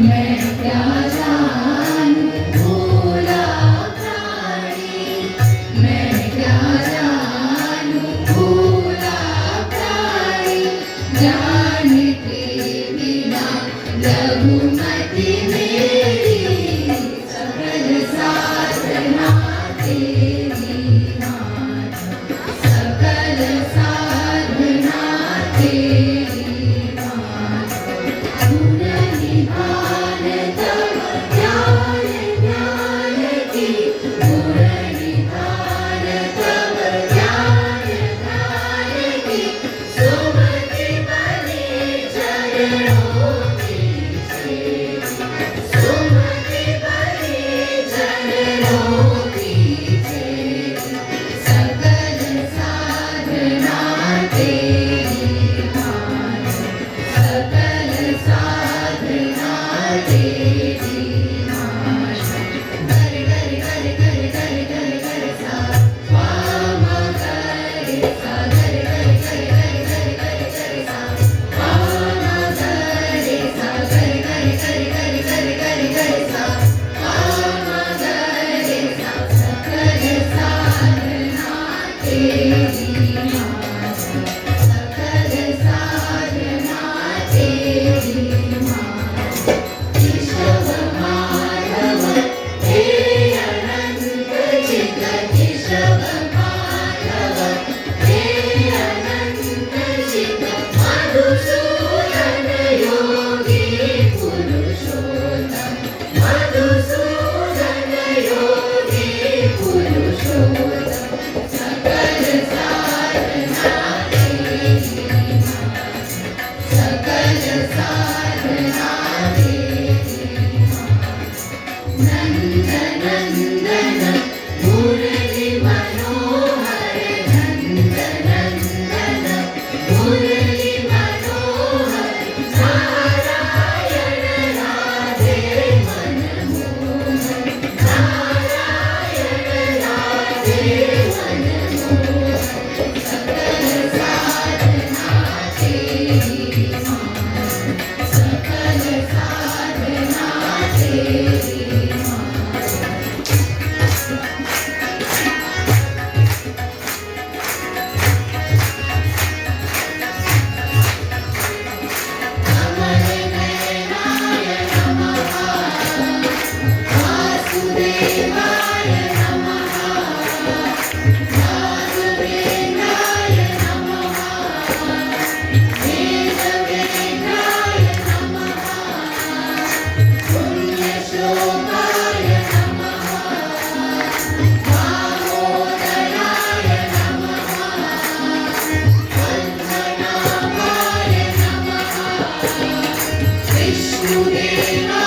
मैं क्या जानूं भूला प्राणी, मैं क्या जानूं भूला प्राणी, जानते बिना लघुमति मेरी, सकल साधना तेरी मात, सकल साधना तेरी मात, गुण निधान तव ज्ञान ज्ञान की, गुण निधान तव ज्ञान ज्ञान की, सुमति बने चरणों की सेवी, सुमति बने चरणों की सेवी, सकल साधना तेरी मात, सकल साधना तेरी मात, कर कर कर कर कर कर कर सा, वाम कर सा, कर कर कर कर कर कर कर सा, वाम कर सा, कर कर कर कर कर कर कर सा, वाम कर सा, सकल साधना तेरी मात, सकल साधना तेरी मात, केशव माधव हे अनंत चित, केशव माधव हे अनंत चित, मधुसूदन योगी पुरुषोत्तम, मधुसूदन योगी पुरुषोत्तम, सकल साधना तेरी मात, सकल साधना तेरी मात, नंद नंदन मुरली मनोहर, नंद नंदन मुरली मनोहर, नारायण राधे मनमोहन, नारायण राधे मनमोहन, सकल साधना तेरी मात, सकल साधना तेरी मात। कमल नयनाय नमः, वासुदेवाय नमः, राघवेन्द्राय नमः, वेदवेन्द्राय नमः, पुण्यश्लोकाय नमः, दामोदराय नमः, पद्मनाभाय नमः, विष्णुदेवाय